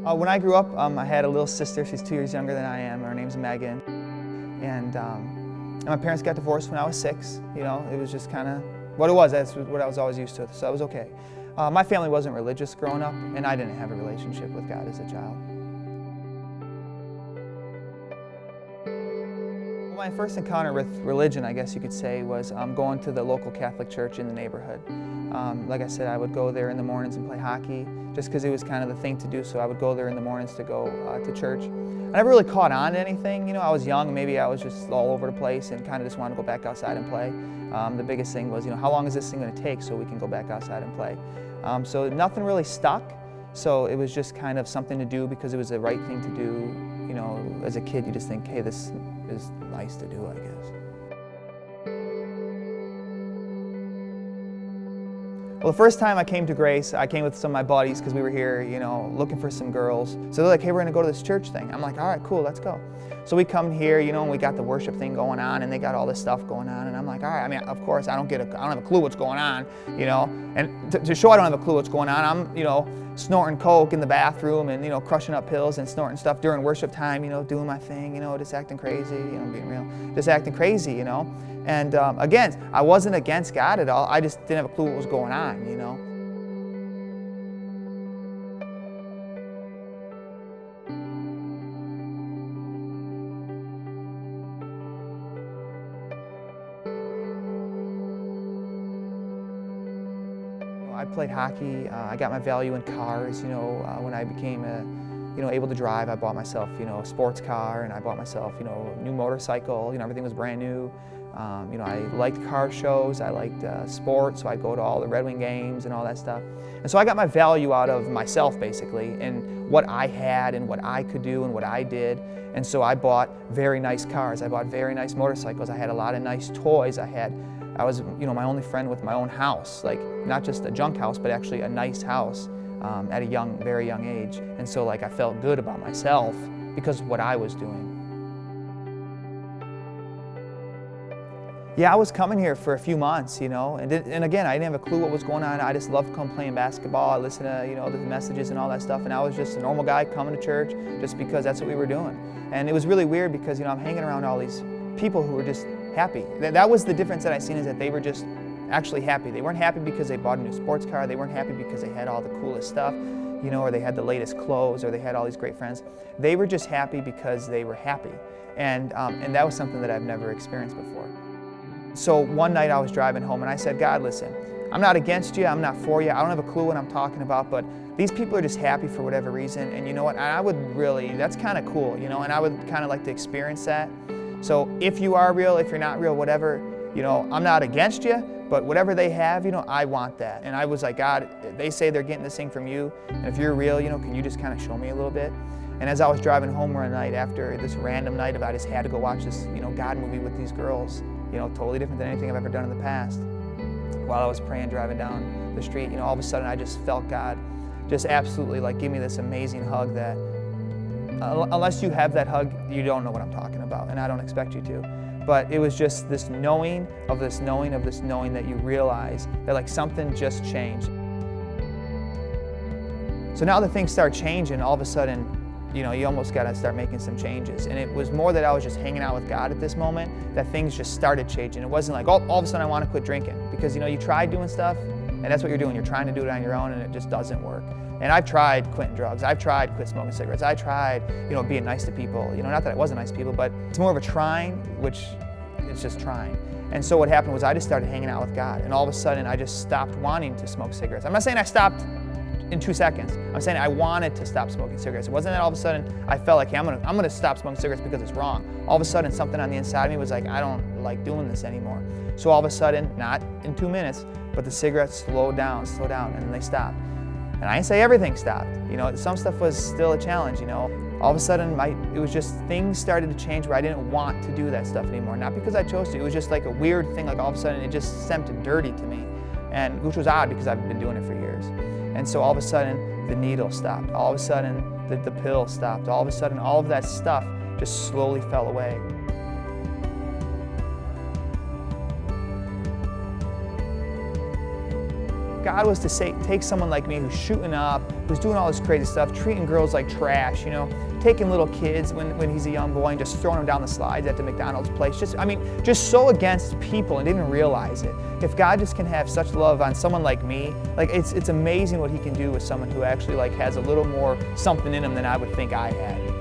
When I grew up, I had a little sister. She's 2 years younger than I am. Her name's Megan. And my parents got divorced when I was 6. You know, it was just kind of what it was. That's what I was always used to, so that was okay. My family wasn't religious growing up, and I didn't have a relationship with God as a child. My first encounter with religion, I guess you could say, was going to the local Catholic church in the neighborhood. Like I said, I would go there in the mornings and play hockey, just because it was kind of the thing to do, so I would go there in the mornings to go to church. I never really caught on to anything, you know, I was young, maybe I was just all over the place and kind of just wanted to go back outside and play. The biggest thing was, you know, how long is this thing going to take so we can go back outside and play? So nothing really stuck, so it was just kind of something to do because it was the right thing to do. You know, as a kid, you just think, hey, this is nice to do, I guess. Well, the first time I came to Grace, I came with some of my buddies because we were here, you know, looking for some girls. So they're like, hey, we're going to go to this church thing. I'm like, all right, cool, let's go. So we come here, you know, and we got the worship thing going on, and they got all this stuff going on, and I'm like, all right. I mean, of course, I don't have a clue what's going on, you know. And to show I don't have a clue what's going on, I'm, you know, snorting coke in the bathroom and, you know, crushing up pills and snorting stuff during worship time, you know, doing my thing, you know, just acting crazy, you know, being real, just acting crazy, you know. And again, I wasn't against God at all. I just didn't have a clue what was going on, you know. I played hockey. I got my value in cars. You know, when I became able to drive, I bought myself, you know, a sports car, and I bought myself, you know, a new motorcycle. You know, everything was brand new. You know, I liked car shows. I liked sports, so I'd go to all the Red Wing games and all that stuff. And so I got my value out of myself, basically, and what I had and what I could do and what I did. And so I bought very nice cars. I bought very nice motorcycles. I had a lot of nice toys. I was, you know, my only friend with my own house, like not just a junk house, but actually a nice house at a very young age. And so, like, I felt good about myself because of what I was doing. Yeah, I was coming here for a few months, you know, and again, I didn't have a clue what was going on. I just loved playing basketball. I listened to, you know, the messages and all that stuff, and I was just a normal guy coming to church just because that's what we were doing. And it was really weird because, you know, I'm hanging around all these people who were just happy. That was the difference that I seen, is that they were just actually happy. They weren't happy because they bought a new sports car. They weren't happy because they had all the coolest stuff, you know, or they had the latest clothes, or they had all these great friends. They were just happy because they were happy. And that was something that I've never experienced before. So one night I was driving home and I said, God, listen, I'm not against you, I'm not for you, I don't have a clue what I'm talking about, but these people are just happy for whatever reason, and you know what, I would really, that's kind of cool, you know, and I would kind of like to experience that. So if you are real, if you're not real, whatever, you know, I'm not against you, but whatever they have, you know, I want that. And I was like, God, they say they're getting this thing from you, and if you're real, you know, can you just kind of show me a little bit? And as I was driving home one night after this random night I just had to go watch this, you know, God movie with these girls, you know, totally different than anything I've ever done in the past. While I was praying, driving down the street, you know, all of a sudden I just felt God just absolutely like give me this amazing hug that unless you have that hug, you don't know what I'm talking about, and I don't expect you to. But it was just this knowing of this knowing of this knowing that you realize that like something just changed. So now that things start changing, all of a sudden, you know, you almost got to start making some changes. And it was more that I was just hanging out with God at this moment that things just started changing. It wasn't like, oh, all of a sudden I want to quit drinking. Because, you know, you try doing stuff, and that's what you're doing. You're trying to do it on your own, and it just doesn't work. And I've tried quitting drugs. I've tried quit smoking cigarettes. I tried, you know, being nice to people. You know, not that I wasn't nice to people, but it's more of a trying, which it's just trying. And so what happened was I just started hanging out with God. And all of a sudden I just stopped wanting to smoke cigarettes. I'm not saying I stopped in 2 seconds. I'm saying I wanted to stop smoking cigarettes. It wasn't that all of a sudden I felt like, hey, I'm gonna stop smoking cigarettes because it's wrong. All of a sudden something on the inside of me was like, I don't like doing this anymore. So all of a sudden, not in 2 minutes, but the cigarettes slowed down, and then they stopped. And I didn't say everything stopped. You know, some stuff was still a challenge, you know. All of a sudden, it was just things started to change where I didn't want to do that stuff anymore. Not because I chose to, it was just like a weird thing, like all of a sudden it just seemed dirty to me. And which was odd because I've been doing it for years. And so all of a sudden, the needle stopped. All of a sudden, the pill stopped. All of a sudden, all of that stuff just slowly fell away. God was to take someone like me who's shooting up, who's doing all this crazy stuff, treating girls like trash, you know, taking little kids when he's a young boy and just throwing them down the slides at the McDonald's place. Just so against people and didn't realize it. If God just can have such love on someone like me, like it's amazing what he can do with someone who actually like has a little more something in him than I would think I had.